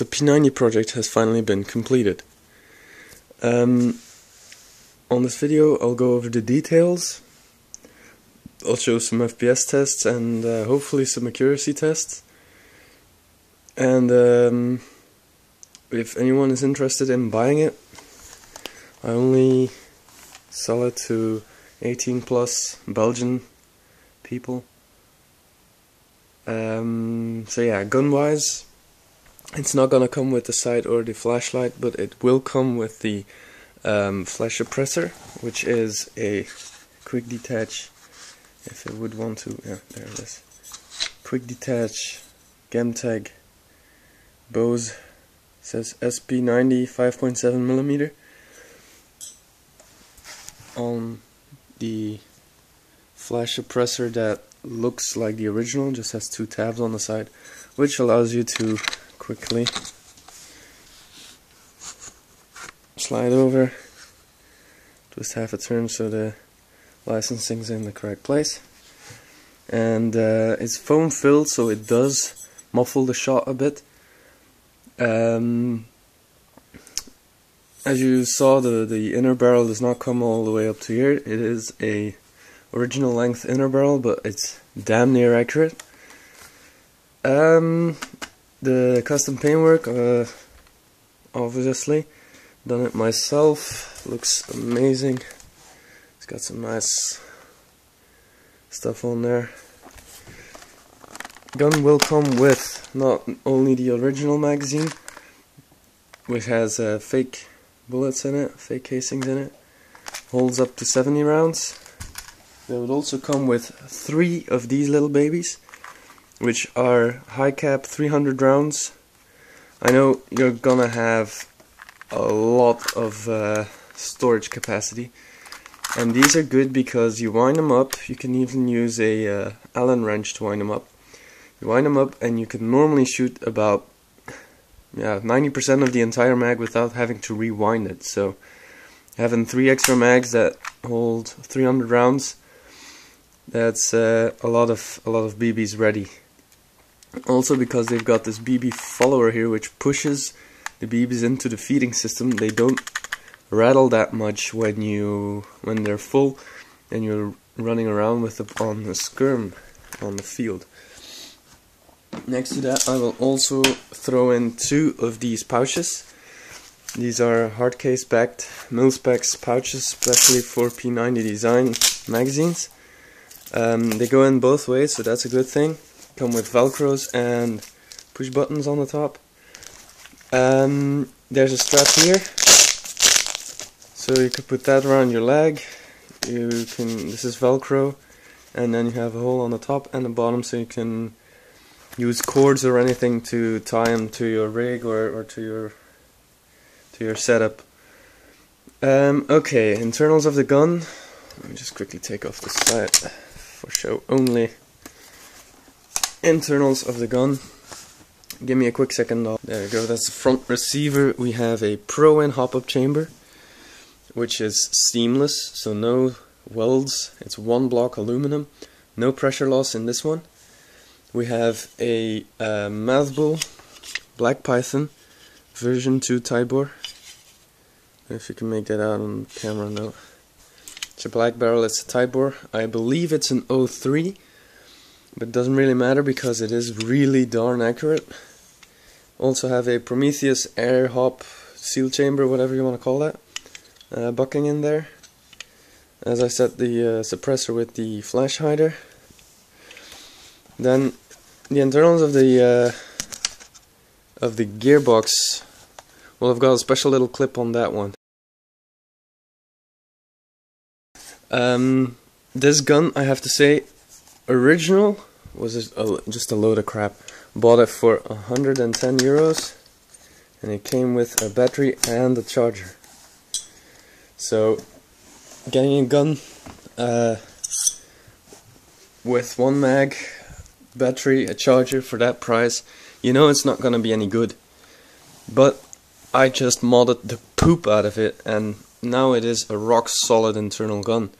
the P90 project has finally been completed. On this video I'll go over the details, I'll show some FPS tests and hopefully some accuracy tests, and if anyone is interested in buying it, I only sell it to 18 plus Belgian people. So yeah, gun wise, it's not gonna come with the sight or the flashlight, but it will come with the flash suppressor, which is a quick detach. If it would want to, yeah, there it is. Quick detach, Gemtag, Bose, says SP90 5.7mm on the flash suppressor that looks like the original, just has two tabs on the side, which allows you to quickly slide over, twist half a turn so the licensing's in the correct place, and it's foam filled, so it does muffle the shot a bit. As you saw, the inner barrel does not come all the way up to here. It is a original length inner barrel, but it's damn near accurate. The custom paintwork, obviously done it myself, looks amazing. It's got some nice stuff on there. Gun will come with not only the original magazine, which has fake bullets in it, fake casings in it, holds up to 70 rounds. They would also come with 3 of these little babies, which are high cap 300 rounds. I know you're gonna have a lot of storage capacity, and these are good because you wind them up. You can even use a Allen wrench to wind them up. You wind them up and you can normally shoot about 90% of the entire mag without having to rewind it. So having 3 extra mags that hold 300 rounds, that's a lot of BBs ready. Also, because they've got this BB follower here which pushes the BBs into the feeding system, they don't rattle that much when they're full and you're running around with them on the skirm on the field. Next to that, I will also throw in 2 of these pouches. These are hard case backed mil-specs pouches, especially for P90 design magazines. They go in both ways, so that's a good thing. Come with velcros and push buttons on the top. There's a strap here, so you could put that around your leg. This is velcro, and then you have a hole on the top and the bottom, so you can use cords or anything to tie them to your rig or to your setup. Okay, internals of the gun. Let me just quickly take off the side for show only. Internals of the gun. Give me a quick second. There we go, that's the front receiver. We have a Pro-In hop-up chamber, which is seamless, so no welds. It's 1 block aluminum, no pressure loss in this one. We have a mouthful Black Python version 2 tie bore. If you can make that out on camera, no. It's a black barrel, it's a tie bore. I believe it's an 03, but it doesn't really matter because it is really darn accurate. Also have a Prometheus air hop seal chamber, whatever you want to call that, bucking in there. As I said, the suppressor with the flash hider. Then the internals of the gearbox. Well, I've got a special little clip on that one. This gun, I have to say, original was just a load of crap. Bought it for 110 euros, and it came with a battery and a charger. So getting a gun with 1 mag, battery, a charger for that price, you know it's not gonna be any good. But I just modded the poop out of it, and now it is a rock solid internal gun.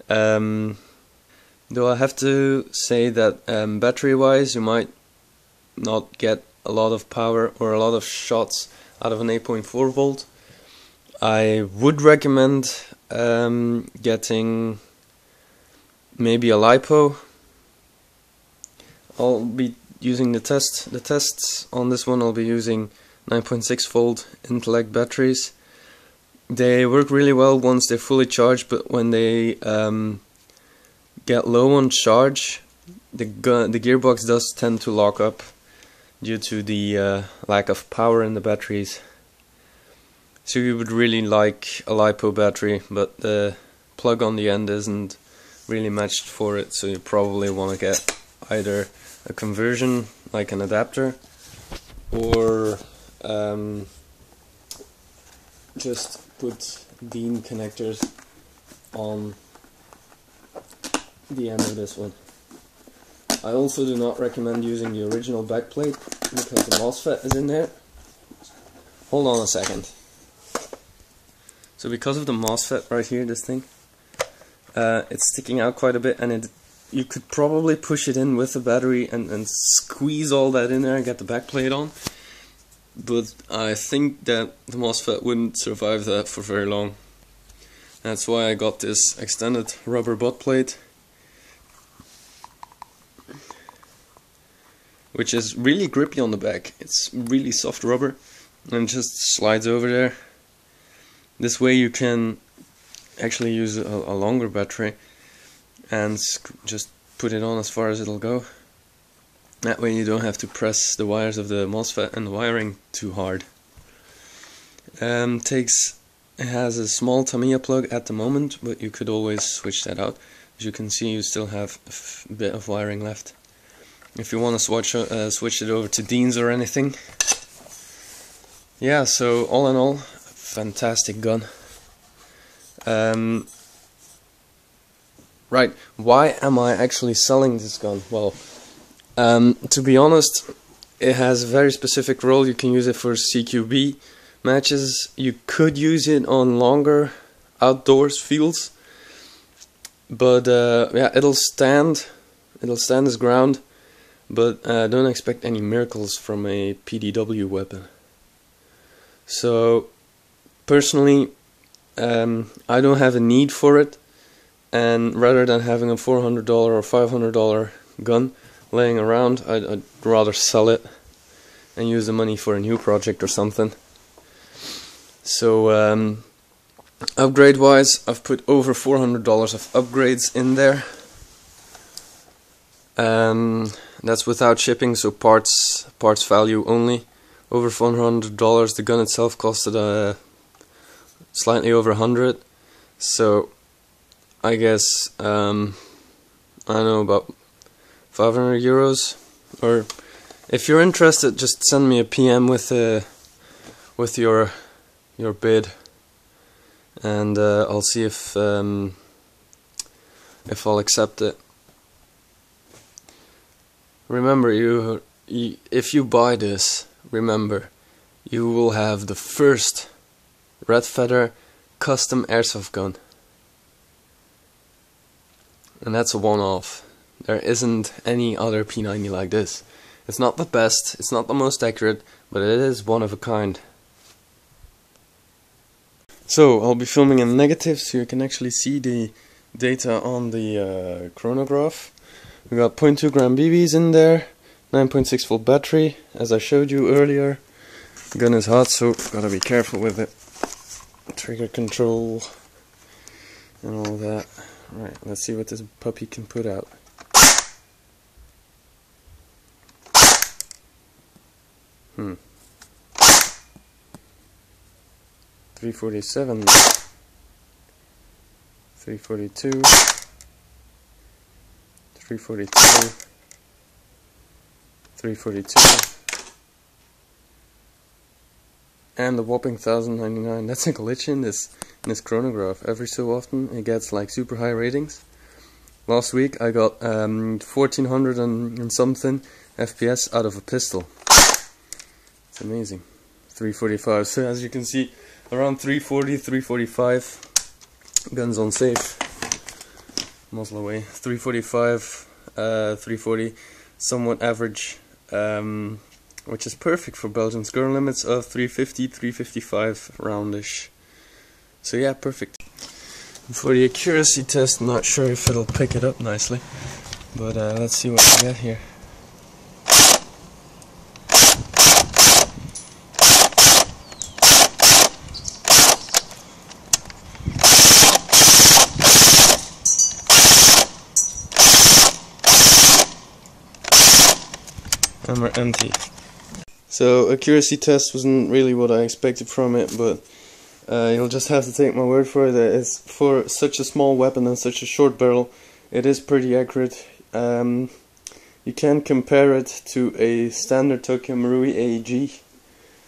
Though I have to say that battery wise you might not get a lot of power or a lot of shots out of an 8.4 volt. I would recommend getting maybe a LiPo. I'll be using the tests on this one. I'll be using 9.6 volt Intellect batteries. They work really well once they're fully charged, but when they get low on charge, the gearbox does tend to lock up due to the lack of power in the batteries. So you would really like a LiPo battery, but the plug on the end isn't really matched for it, so you probably want to get either a conversion like an adapter, or just put DIN connectors on the end of this one. I also do not recommend using the original backplate because the MOSFET is in there. Hold on a second. So because of the MOSFET right here, this thing, it's sticking out quite a bit, and you could probably push it in with the battery and squeeze all that in there and get the backplate on. But I think that the MOSFET wouldn't survive that for very long. That's why I got this extended rubber butt plate, which is really grippy on the back. It's really soft rubber and just slides over there. This way you can actually use a longer battery and just put it on as far as it'll go. That way you don't have to press the wires of the MOSFET and the wiring too hard. It has a small Tamiya plug at the moment, but you could always switch that out. As you can see, you still have a bit of wiring left. If you want to switch it over to DINs or anything. Yeah, so all in all, fantastic gun. Right, why am I actually selling this gun? Well, to be honest, it has a very specific role. You can use it for CQB matches. You could use it on longer outdoors fields, but yeah, it'll stand its ground. But don't expect any miracles from a PDW weapon. So personally, I don't have a need for it, and rather than having a $400 or $500 gun laying around, I'd rather sell it and use the money for a new project or something. So upgrade wise, I've put over $400 of upgrades in there. That's without shipping, so parts value only. Over $400. The gun itself costed slightly over 100. So I guess I don't know, about 500 euros. Or if you're interested, just send me a PM with your bid, and I'll see if I'll accept it. Remember, if you buy this, remember, you will have the first Red Feather custom airsoft gun. And that's a one-off. There isn't any other P90 like this. It's not the best, it's not the most accurate, but it is one of a kind. So, I'll be filming in negative so you can actually see the data on the chronograph. We got 0.2 gram BBs in there, 9.6 volt battery, as I showed you earlier. The gun is hot, so gotta be careful with it. Trigger control and all that. Right, let's see what this puppy can put out. Hmm. 347, 342, 342, 342, and the whopping 1099. That's a glitch in this chronograph. Every so often it gets like super high ratings. Last week I got 1400 and something FPS out of a pistol. It's amazing. 345. So as you can see, around 340, 345. Guns on safe. Muzzle away. 345, 340. Somewhat average which is perfect for Belgian skirm limits of 350, 355 roundish. So yeah, perfect. For the accuracy test, I'm not sure if it'll pick it up nicely, but let's see what we get here. And we're empty. So accuracy test wasn't really what I expected from it, but you'll just have to take my word for it that it's, for such a small weapon and such a short barrel, it is pretty accurate. You can compare it to a standard Tokyo Marui AEG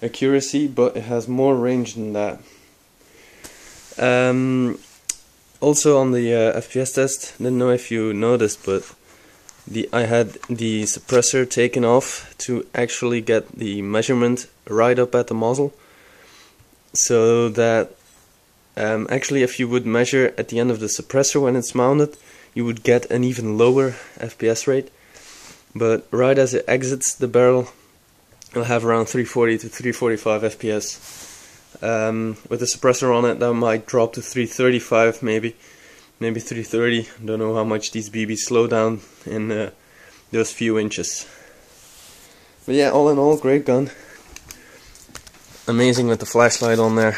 accuracy, but it has more range than that. Also on the FPS test, didn't know if you noticed, but I had the suppressor taken off to actually get the measurement right up at the muzzle, so that actually if you would measure at the end of the suppressor when it's mounted, you would get an even lower FPS rate, but right as it exits the barrel it'll have around 340 to 345 FPS. With the suppressor on it, that might drop to 335 maybe 330. Don't know how much these BBs slow down in those few inches. But yeah, all in all, great gun. Amazing with the flashlight on there,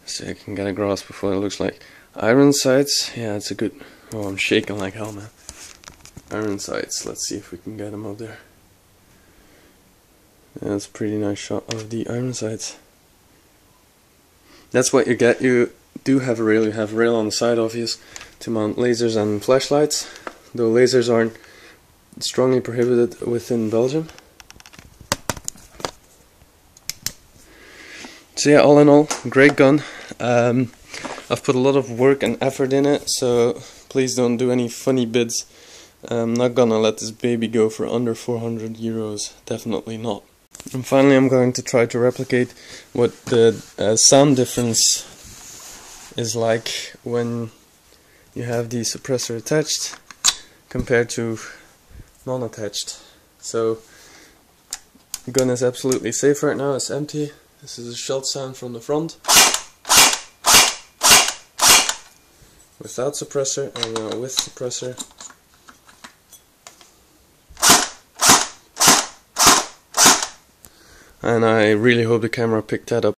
so you can get a grasp of what it looks like. Iron sights, yeah, it's a good. Oh, I'm shaking like hell, man. Iron sights. Let's see if we can get them up there. Yeah, that's a pretty nice shot of the iron sights. That's what you get. You do have a rail. You have a rail on the side, obvious, to mount lasers and flashlights. Though lasers aren't strongly prohibited within Belgium. So yeah, all in all, great gun. I've put a lot of work and effort in it, so please don't do any funny bids. I'm not gonna let this baby go for under 400 euros, definitely not. And finally I'm going to try to replicate what the sound difference is like when you have the suppressor attached compared to non-attached. So the gun is absolutely safe right now, it's empty. This is a shot sound from the front without suppressor, and now with suppressor. And I really hope the camera picked that up.